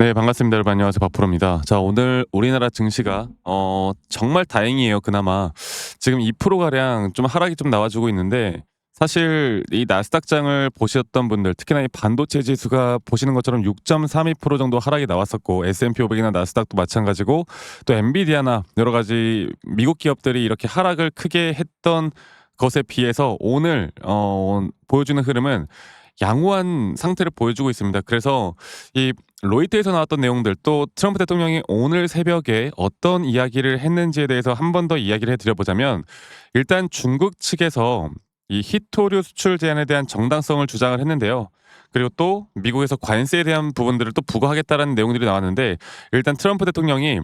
네, 반갑습니다. 여러분 안녕하세요. 박프로입니다. 자, 오늘 우리나라 증시가 정말 다행이에요. 그나마 지금 2% 가량 좀 하락이 좀 나와주고 있는데, 사실 이 나스닥장을 보셨던 분들, 특히나 이 반도체 지수가 보시는 것처럼 6.32% 정도 하락이 나왔었고, S&P 500이나 나스닥도 마찬가지고, 또 엔비디아나 여러 가지 미국 기업들이 이렇게 하락을 크게 했던 것에 비해서 오늘 보여주는 흐름은 양호한 상태를 보여주고 있습니다. 그래서 이 로이터에서 나왔던 내용들, 또 트럼프 대통령이 오늘 새벽에 어떤 이야기를 했는지에 대해서 한 번 더 이야기를 해드려 보자면, 일단 중국 측에서 이 히토류 수출 제한에 대한 정당성을 주장을 했는데요. 그리고 또 미국에서 관세에 대한 부분들을 또 부과하겠다라는 내용들이 나왔는데, 일단 트럼프 대통령이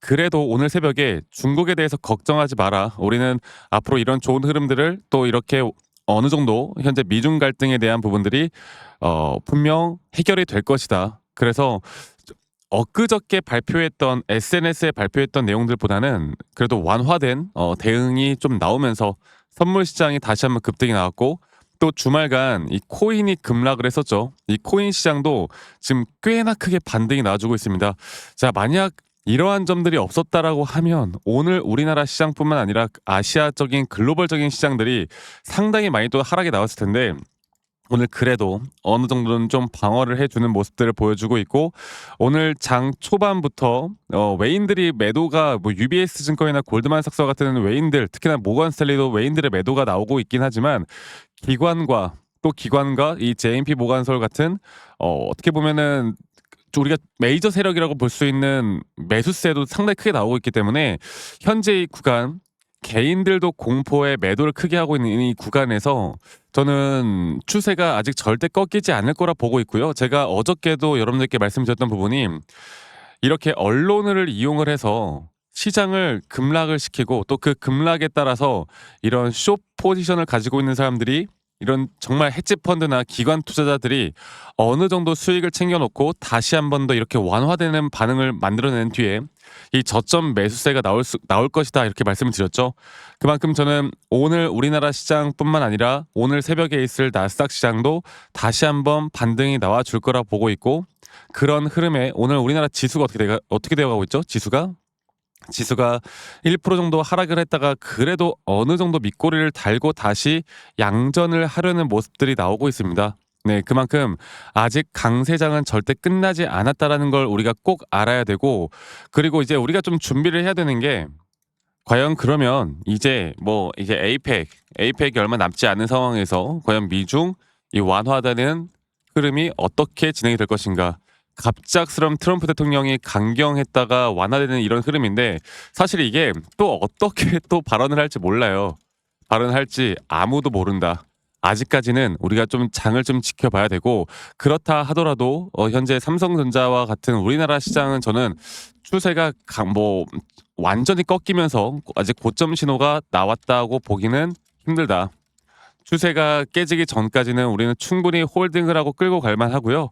그래도 오늘 새벽에 중국에 대해서 걱정하지 마라. 우리는 앞으로 이런 좋은 흐름들을 또 이렇게 어느 정도 현재 미중 갈등에 대한 부분들이 분명 해결이 될 것이다. 그래서 엊그저께 발표했던 SNS에 발표했던 내용들보다는 그래도 완화된 대응이 좀 나오면서 선물 시장이 다시 한번 급등이 나왔고, 또 주말간 이 코인이 급락을 했었죠. 이 코인 시장도 지금 꽤나 크게 반등이 나와주고 있습니다. 자, 만약 이러한 점들이 없었다라고 하면 오늘 우리나라 시장뿐만 아니라 아시아적인 글로벌적인 시장들이 상당히 많이 또 하락이 나왔을 텐데, 오늘 그래도 어느 정도는 좀 방어를 해주는 모습들을 보여주고 있고, 오늘 장 초반부터 외인들이 매도가 뭐 UBS 증권이나 골드만삭스와 같은 외인들, 특히나 모건 스탠리도 외인들의 매도가 나오고 있긴 하지만, 기관과 이 JMP 모건솔 같은 어떻게 보면은 우리가 메이저 세력이라고 볼 수 있는 매수세도 상당히 크게 나오고 있기 때문에, 현재 이 구간 개인들도 공포에 매도를 크게 하고 있는 이 구간에서 저는 추세가 아직 절대 꺾이지 않을 거라 보고 있고요. 제가 어저께도 여러분들께 말씀드렸던 부분이, 이렇게 언론을 이용을 해서 시장을 급락을 시키고, 또 그 급락에 따라서 이런 숏 포지션을 가지고 있는 사람들이, 이런 정말 헤지 펀드나 기관 투자자들이 어느 정도 수익을 챙겨놓고 다시 한 번 더 이렇게 완화되는 반응을 만들어낸 뒤에 이 저점 매수세가 나올 것이다, 이렇게 말씀을 드렸죠. 그만큼 저는 오늘 우리나라 시장뿐만 아니라 오늘 새벽에 있을 나스닥 시장도 다시 한번 반등이 나와줄 거라 보고 있고, 그런 흐름에 오늘 우리나라 지수가 어떻게 되어가고 있죠? 지수가 1% 정도 하락을 했다가 그래도 어느 정도 밑꼬리를 달고 다시 양전을 하려는 모습들이 나오고 있습니다. 네, 그만큼 아직 강세장은 절대 끝나지 않았다라는 걸 우리가 꼭 알아야 되고, 그리고 이제 우리가 좀 준비를 해야 되는 게, 과연 그러면 이제 에이펙이 얼마 남지 않은 상황에서 과연 미중 이 완화되는 흐름이 어떻게 진행이 될 것인가. 갑작스러운 트럼프 대통령이 강경했다가 완화되는 이런 흐름인데, 사실 이게 또 어떻게 또 발언을 할지 몰라요. 발언할지 아무도 모른다. 아직까지는 우리가 좀 장을 좀 지켜봐야 되고, 그렇다 하더라도 현재 삼성전자와 같은 우리나라 시장은 저는 추세가 완전히 꺾이면서 아직 고점 신호가 나왔다고 보기는 힘들다. 추세가 깨지기 전까지는 우리는 충분히 홀딩을 하고 끌고 갈 만하고요.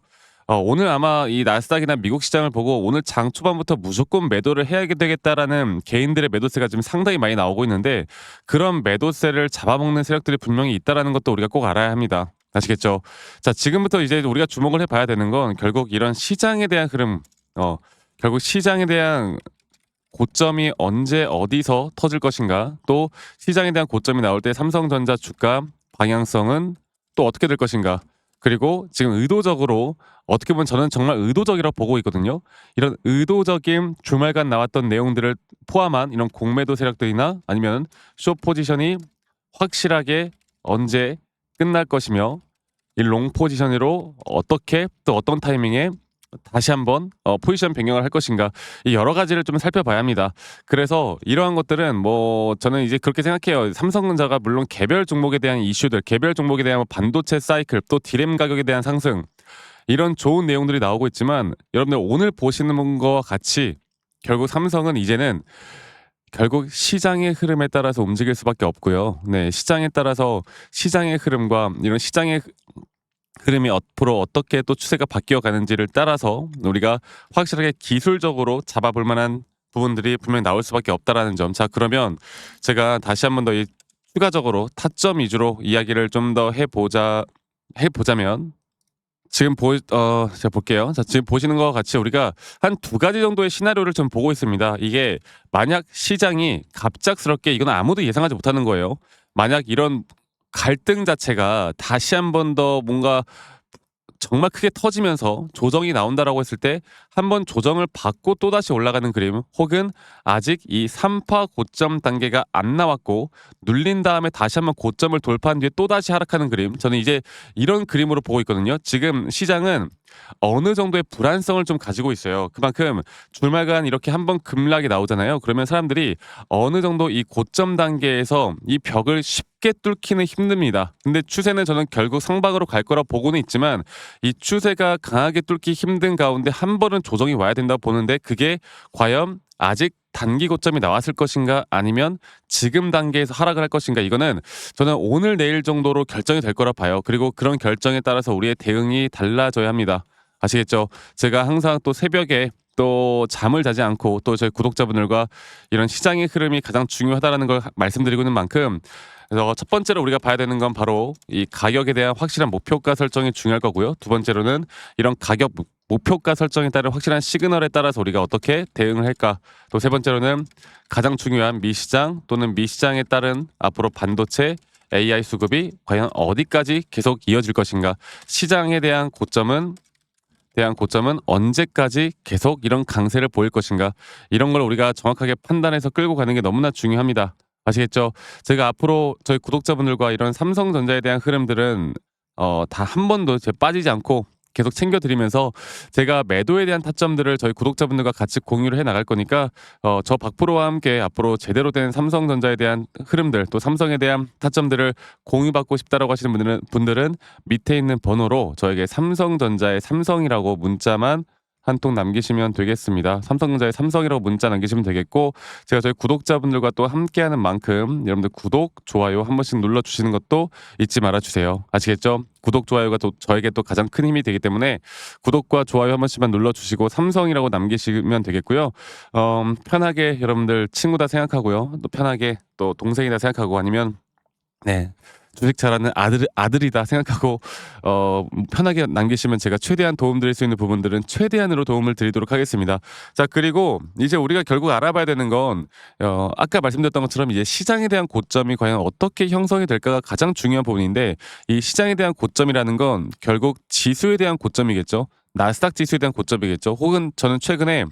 오늘 아마 이 나스닥이나 미국 시장을 보고 오늘 장 초반부터 무조건 매도를 해야 되겠다라는 개인들의 매도세가 지금 상당히 많이 나오고 있는데, 그런 매도세를 잡아먹는 세력들이 분명히 있다라는 것도 우리가 꼭 알아야 합니다. 아시겠죠? 자, 지금부터 이제 우리가 주목을 해봐야 되는 건 결국 이런 시장에 대한 흐름, 결국 시장에 대한 고점이 언제 어디서 터질 것인가, 또 시장에 대한 고점이 나올 때 삼성전자 주가 방향성은 또 어떻게 될 것인가, 그리고 지금 의도적으로, 어떻게 보면 저는 정말 의도적이라고 보고 있거든요. 이런 의도적인 주말간 나왔던 내용들을 포함한 이런 공매도 세력들이나 아니면 숏 포지션이 확실하게 언제 끝날 것이며, 이 롱 포지션으로 어떻게 또 어떤 타이밍에 다시 한번 포지션 변경을 할 것인가, 이 여러 가지를 좀 살펴봐야 합니다. 그래서 이러한 것들은 저는 이제 그렇게 생각해요. 삼성전자가 물론 개별 종목에 대한 이슈들, 개별 종목에 대한 반도체 사이클, 또 디램 가격에 대한 상승, 이런 좋은 내용들이 나오고 있지만, 여러분들 오늘 보시는 것과 같이 결국 삼성은 이제는 결국 시장의 흐름에 따라서 움직일 수밖에 없고요. 네, 시장에 따라서 시장의 흐름과 이런 시장의 흐름이 앞으로 어떻게 또 추세가 바뀌어 가는지를 따라서 우리가 확실하게 기술적으로 잡아볼 만한 부분들이 분명히 나올 수밖에 없다라는 점. 자, 그러면 제가 다시 한번 더 추가적으로 타점 위주로 이야기를 좀 더 해보자면, 지금 제가 볼게요. 자, 지금 보시는 것과 같이 우리가 한 두 가지 정도의 시나리오를 좀 보고 있습니다. 이게 만약 시장이 갑작스럽게, 이건 아무도 예상하지 못하는 거예요. 만약 이런 갈등 자체가 다시 한 번 더 뭔가 정말 크게 터지면서 조정이 나온다라고 했을 때 한 번 조정을 받고 또다시 올라가는 그림, 혹은 아직 이 3파 고점 단계가 안 나왔고 눌린 다음에 다시 한번 고점을 돌파한 뒤에 또다시 하락하는 그림, 저는 이제 이런 그림으로 보고 있거든요. 지금 시장은 어느 정도의 불안성을 좀 가지고 있어요. 그만큼 주말간 이렇게 한번 급락이 나오잖아요. 그러면 사람들이 어느 정도 이 고점 단계에서 이 벽을 쉽게 뚫기는 힘듭니다. 근데 추세는 저는 결국 상방으로 갈 거라 보고는 있지만, 이 추세가 강하게 뚫기 힘든 가운데 한 번은 조정이 와야 된다고 보는데, 그게 과연 아직 단기 고점이 나왔을 것인가, 아니면 지금 단계에서 하락을 할 것인가, 이거는 저는 오늘 내일 정도로 결정이 될 거라 봐요. 그리고 그런 결정에 따라서 우리의 대응이 달라져야 합니다. 아시겠죠? 제가 항상 또 새벽에 또 잠을 자지 않고 또 저희 구독자분들과 이런 시장의 흐름이 가장 중요하다라는 걸 말씀드리고 있는 만큼, 그래서 첫 번째로 우리가 봐야 되는 건 바로 이 가격에 대한 확실한 목표가 설정이 중요할 거고요. 두 번째로는 이런 가격 목표가 설정에 따른 확실한 시그널에 따라서 우리가 어떻게 대응을 할까. 또 세 번째로는 가장 중요한 미시장 또는 미시장에 따른 앞으로 반도체 AI 수급이 과연 어디까지 계속 이어질 것인가. 시장에 대한 고점은 언제까지 계속 이런 강세를 보일 것인가. 이런 걸 우리가 정확하게 판단해서 끌고 가는 게 너무나 중요합니다. 아시겠죠? 제가 앞으로 저희 구독자분들과 이런 삼성전자에 대한 흐름들은 다 한 번도 빠지지 않고 계속 챙겨드리면서, 제가 매도에 대한 타점들을 저희 구독자분들과 같이 공유를 해 나갈 거니까, 저 박프로와 함께 앞으로 제대로 된 삼성전자에 대한 흐름들, 또 삼성에 대한 타점들을 공유받고 싶다라고 하시는 분들은 밑에 있는 번호로 저에게 삼성전자의 삼성이라고 문자만 한 통 남기시면 되겠습니다. 삼성전자의 삼성이라고 문자 남기시면 되겠고, 제가 저희 구독자분들과 또 함께하는 만큼 여러분들 구독, 좋아요 한 번씩 눌러주시는 것도 잊지 말아주세요. 아시겠죠? 구독, 좋아요가 또 저에게 또 가장 큰 힘이 되기 때문에 구독과 좋아요 한 번씩만 눌러주시고 삼성이라고 남기시면 되겠고요. 편하게 여러분들 친구다 생각하고요. 또 편하게 또 동생이다 생각하고, 아니면 네, 주식 잘하는 아들이다 생각하고 편하게 남기시면 제가 최대한 도움 드릴 수 있는 부분들은 최대한으로 도움을 드리도록 하겠습니다. 자, 그리고 이제 우리가 결국 알아봐야 되는 건, 아까 말씀드렸던 것처럼 이제 시장에 대한 고점이 과연 어떻게 형성이 될까가 가장 중요한 부분인데, 이 시장에 대한 고점이라는 건 결국 지수에 대한 고점이겠죠. 나스닥 지수에 대한 고점이겠죠. 혹은 저는 최근에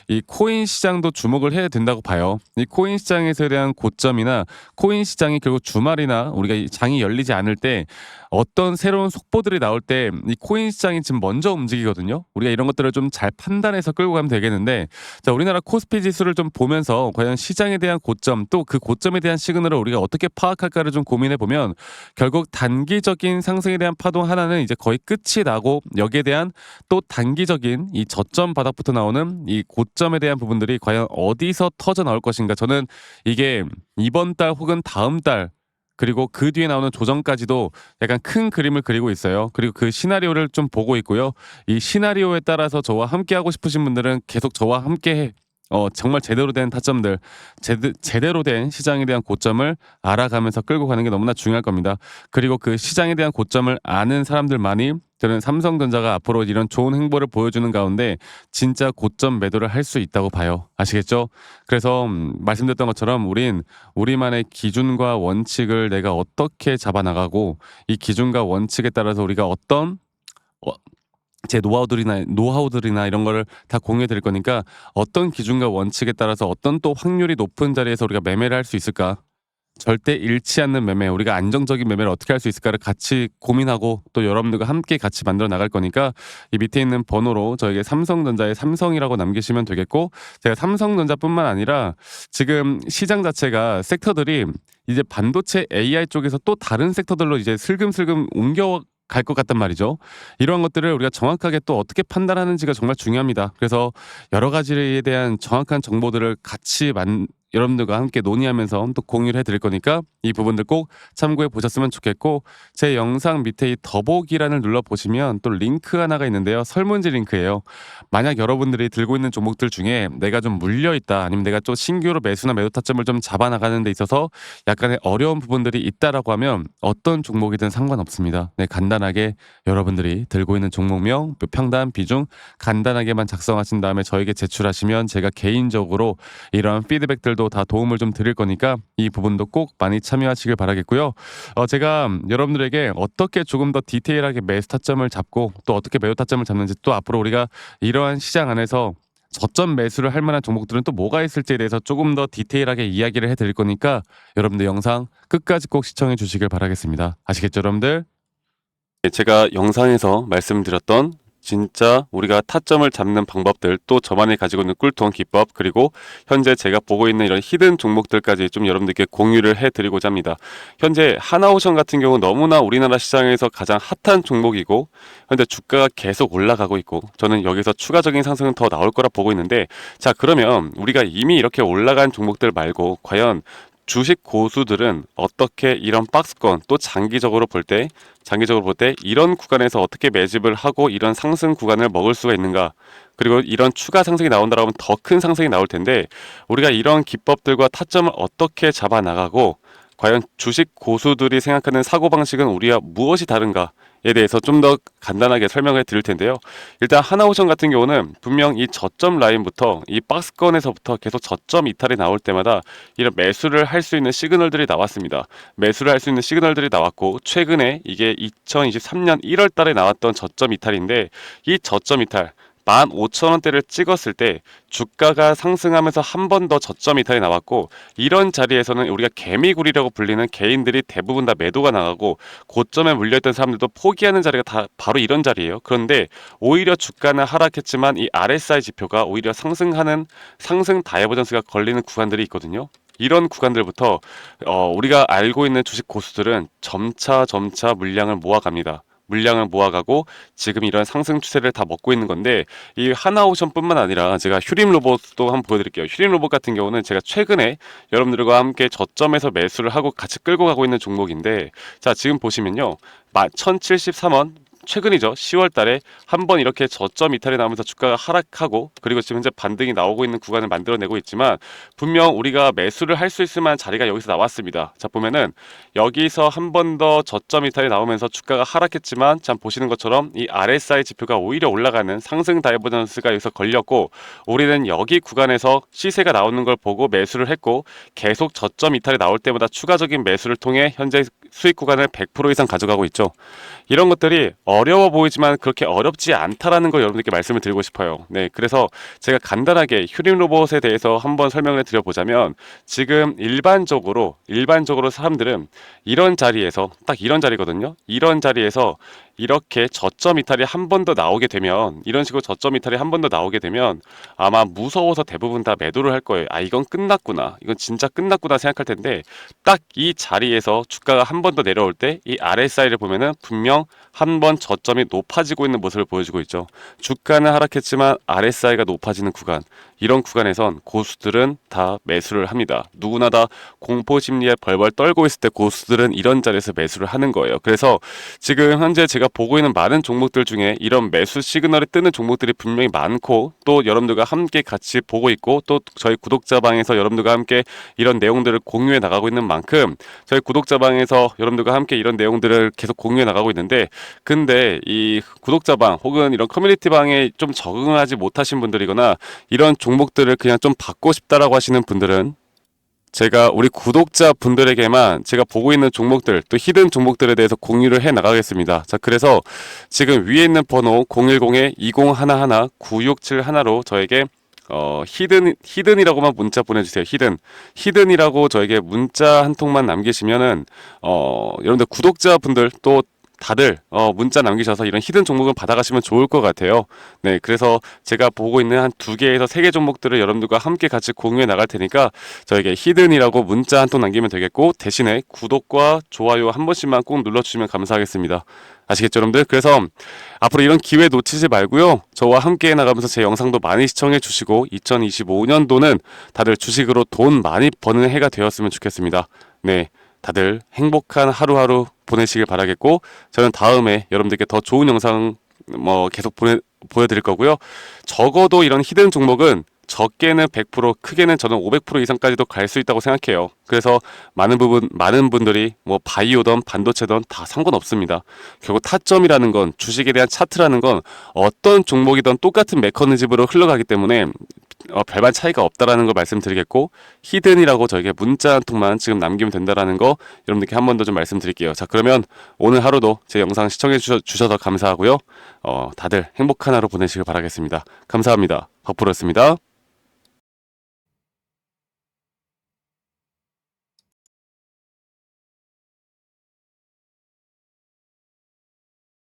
이 코인 시장도 주목을 해야 된다고 봐요. 이 코인 시장에서 대한 고점이나 코인 시장이 결국 주말이나 우리가 이 장이 열리지 않을 때 어떤 새로운 속보들이 나올 때 이 코인 시장이 지금 먼저 움직이거든요. 우리가 이런 것들을 좀 잘 판단해서 끌고 가면 되겠는데, 자, 우리나라 코스피 지수를 좀 보면서 과연 시장에 대한 고점, 또 그 고점에 대한 시그널을 우리가 어떻게 파악할까를 좀 고민해 보면, 결국 단기적인 상승에 대한 파동 하나는 이제 거의 끝이 나고, 여기에 대한 또 단기적인 이 저점 바닥부터 나오는 이 고점에 대한 부분들이 과연 어디서 터져 나올 것인가. 저는 이게 이번 달 혹은 다음 달, 그리고 그 뒤에 나오는 조정까지도 약간 큰 그림을 그리고 있어요. 그리고 그 시나리오를 좀 보고 있고요. 이 시나리오에 따라서 저와 함께 하고 싶으신 분들은 계속 저와 함께 정말 제대로 된 타점들, 제대로 된 시장에 대한 고점을 알아가면서 끌고 가는 게 너무나 중요할 겁니다. 그리고 그 시장에 대한 고점을 아는 사람들만이, 저는 삼성전자가 앞으로 이런 좋은 행보를 보여주는 가운데 진짜 고점 매도를 할 수 있다고 봐요. 아시겠죠? 그래서 말씀드렸던 것처럼 우린 우리만의 기준과 원칙을 내가 어떻게 잡아나가고, 이 기준과 원칙에 따라서 우리가 어떤 어, 제 노하우들이나 이런 거를 다 공유해 드릴 거니까, 어떤 기준과 원칙에 따라서 어떤 또 확률이 높은 자리에서 우리가 매매를 할 수 있을까? 절대 잃지 않는 매매, 우리가 안정적인 매매를 어떻게 할 수 있을까를 같이 고민하고 또 여러분들과 함께 같이 만들어 나갈 거니까, 이 밑에 있는 번호로 저에게 삼성전자의 삼성이라고 남기시면 되겠고, 제가 삼성전자뿐만 아니라 지금 시장 자체가 섹터들이 이제 반도체 AI 쪽에서 또 다른 섹터들로 이제 슬금슬금 옮겨 갈 것 같단 말이죠. 이러한 것들을 우리가 정확하게 또 어떻게 판단하는지가 정말 중요합니다. 그래서 여러 가지에 대한 정확한 정보들을 같이 여러분들과 함께 논의하면서 또 공유를 해드릴 거니까 이 부분들 꼭 참고해 보셨으면 좋겠고, 제 영상 밑에 이 더보기란을 눌러보시면 또 링크 하나가 있는데요. 설문지 링크예요. 만약 여러분들이 들고 있는 종목들 중에 내가 좀 물려있다, 아니면 내가 또 신규로 매수나 매도 타점을 좀 잡아나가는 데 있어서 약간의 어려운 부분들이 있다라고 하면 어떤 종목이든 상관없습니다. 네, 간단하게 여러분들이 들고 있는 종목명, 평단, 비중 간단하게만 작성하신 다음에 저에게 제출하시면 제가 개인적으로 이런 피드백들도 다 도움을 좀 드릴 거니까 이 부분도 꼭 많이 참여하시길 바라겠고요. 제가 여러분들에게 어떻게 조금 더 디테일하게 매수 타점을 잡고 또 어떻게 매도 타점을 잡는지, 또 앞으로 우리가 이러한 시장 안에서 저점 매수를 할 만한 종목들은 또 뭐가 있을지에 대해서 조금 더 디테일하게 이야기를 해드릴 거니까 여러분들 영상 끝까지 꼭 시청해 주시길 바라겠습니다. 아시겠죠, 여러분들? 제가 영상에서 말씀드렸던 진짜 우리가 타점을 잡는 방법들, 또 저만이 가지고 있는 꿀통 기법, 그리고 현재 제가 보고 있는 이런 히든 종목들까지 좀 여러분들께 공유를 해드리고자 합니다. 현재 하나오션 같은 경우 너무나 우리나라 시장에서 가장 핫한 종목이고, 현재 주가가 계속 올라가고 있고, 저는 여기서 추가적인 상승은 더 나올 거라 보고 있는데, 자, 그러면 우리가 이미 이렇게 올라간 종목들 말고 과연 주식 고수들은 어떻게 이런 박스권, 또 장기적으로 볼 때 이런 구간에서 어떻게 매집을 하고 이런 상승 구간을 먹을 수가 있는가, 그리고 이런 추가 상승이 나온다고 하면 더 큰 상승이 나올 텐데, 우리가 이런 기법들과 타점을 어떻게 잡아 나가고 과연 주식 고수들이 생각하는 사고방식은 우리와 무엇이 다른가 에 대해서 좀 더 간단하게 설명을 드릴 텐데요. 일단 하나오션 같은 경우는 분명 이 저점 라인부터 이 박스권에서부터 계속 저점 이탈이 나올 때마다 이런 매수를 할 수 있는 시그널들이 나왔습니다. 매수를 할 수 있는 시그널들이 나왔고, 최근에 이게 2023년 1월 달에 나왔던 저점 이탈인데, 이 저점 이탈 15,000원대를 찍었을 때 주가가 상승하면서 한 번 더 저점 이탈이 나왔고, 이런 자리에서는 우리가 개미굴이라고 불리는 개인들이 대부분 다 매도가 나가고 고점에 물려있던 사람들도 포기하는 자리가 다 바로 이런 자리예요. 그런데 오히려 주가는 하락했지만 이 RSI 지표가 오히려 상승하는 상승 다이버전스가 걸리는 구간들이 있거든요. 이런 구간들부터 우리가 알고 있는 주식 고수들은 점차 물량을 모아갑니다. 물량을 모아가고 지금 이런 상승 추세를 다 먹고 있는 건데, 이 하나오션뿐만 아니라 제가 휴림 로봇도 한번 보여드릴게요. 휴림 로봇 같은 경우는 제가 최근에 여러분들과 함께 저점에서 매수를 하고 같이 끌고 가고 있는 종목인데, 자, 지금 보시면요, 1073원 최근이죠. 10월 달에 한번 이렇게 저점 이탈이 나오면서 주가가 하락하고, 그리고 지금 현재 반등이 나오고 있는 구간을 만들어내고 있지만, 분명 우리가 매수를 할 수 있을 만한 자리가 여기서 나왔습니다. 자, 보면은 여기서 한 번 더 저점 이탈이 나오면서 주가가 하락했지만, 참 보시는 것처럼 이 RSI 지표가 오히려 올라가는 상승 다이버전스가 여기서 걸렸고, 우리는 여기 구간에서 시세가 나오는 걸 보고 매수를 했고, 계속 저점 이탈이 나올 때마다 추가적인 매수를 통해 현재 수익 구간을 100% 이상 가져가고 있죠. 이런 것들이 어려워 보이지만 그렇게 어렵지 않다라는 걸 여러분들께 말씀을 드리고 싶어요. 네, 그래서 제가 간단하게 휴림 로봇에 대해서 한번 설명을 드려보자면, 지금 일반적으로 사람들은 이런 자리에서, 딱 이런 자리거든요. 이런 자리에서 이렇게 저점 이탈이 한 번 더 나오게 되면, 이런 식으로 저점 이탈이 한 번 더 나오게 되면 아마 무서워서 대부분 다 매도를 할 거예요. 아, 이건 끝났구나, 이건 진짜 끝났구나 생각할 텐데, 딱 이 자리에서 주가가 한 번 더 내려올 때 이 RSI를 보면은 분명 한 번 저점이 높아지고 있는 모습을 보여주고 있죠. 주가는 하락했지만 RSI가 높아지는 구간, 이런 구간에선 고수들은 다 매수를 합니다. 누구나 다 공포 심리에 벌벌 떨고 있을 때 고수들은 이런 자리에서 매수를 하는 거예요. 그래서 지금 현재 제가 보고 있는 많은 종목들 중에 이런 매수 시그널이 뜨는 종목들이 분명히 많고, 또 여러분들과 함께 같이 보고 있고, 또 저희 구독자방에서 여러분들과 함께 이런 내용들을 공유해 나가고 있는 만큼, 저희 구독자방에서 여러분들과 함께 이런 내용들을 계속 공유해 나가고 있는데, 근데 이 구독자방 혹은 이런 커뮤니티방에 좀 적응하지 못하신 분들이거나 이런 종목들을 그냥 좀 받고 싶다라고 하시는 분들은, 제가 우리 구독자 분들에게만 제가 보고 있는 종목들, 또 히든 종목들에 대해서 공유를 해 나가겠습니다. 자, 그래서 지금 위에 있는 번호 010-2011-9671로 저에게 히든이라고만 문자 보내주세요. 히든이라고 저에게 문자 한 통만 남기시면은 여러분들 구독자분들, 또 다들 문자 남기셔서 이런 히든 종목을 받아가시면 좋을 것 같아요. 네, 그래서 제가 보고 있는 한 2개에서 3개 종목들을 여러분들과 함께 같이 공유해 나갈 테니까 저에게 히든이라고 문자 한 통 남기면 되겠고, 대신에 구독과 좋아요 한 번씩만 꼭 눌러주시면 감사하겠습니다. 아시겠죠, 여러분들? 그래서 앞으로 이런 기회 놓치지 말고요. 저와 함께 나가면서 제 영상도 많이 시청해 주시고 2025년도는 다들 주식으로 돈 많이 버는 해가 되었으면 좋겠습니다. 네, 다들 행복한 하루하루 보내시길 바라겠고, 저는 다음에 여러분들께 더 좋은 영상 계속 보여드릴 거고요. 적어도 이런 히든 종목은 적게는 100%, 크게는 저는 500% 이상까지도 갈 수 있다고 생각해요. 그래서 많은 분들이 바이오든 반도체든 다 상관없습니다. 결국 타점이라는 건, 주식에 대한 차트라는 건 어떤 종목이든 똑같은 메커니즘으로 흘러가기 때문에 별반 차이가 없다라는 걸 말씀드리겠고, 히든이라고 저에게 문자 한 통만 지금 남기면 된다라는 거 여러분들께 한 번 더 좀 말씀드릴게요. 자, 그러면 오늘 하루도 제 영상 시청해 주셔서 감사하고요. 다들 행복한 하루 보내시길 바라겠습니다. 감사합니다. 덕프로였습니다.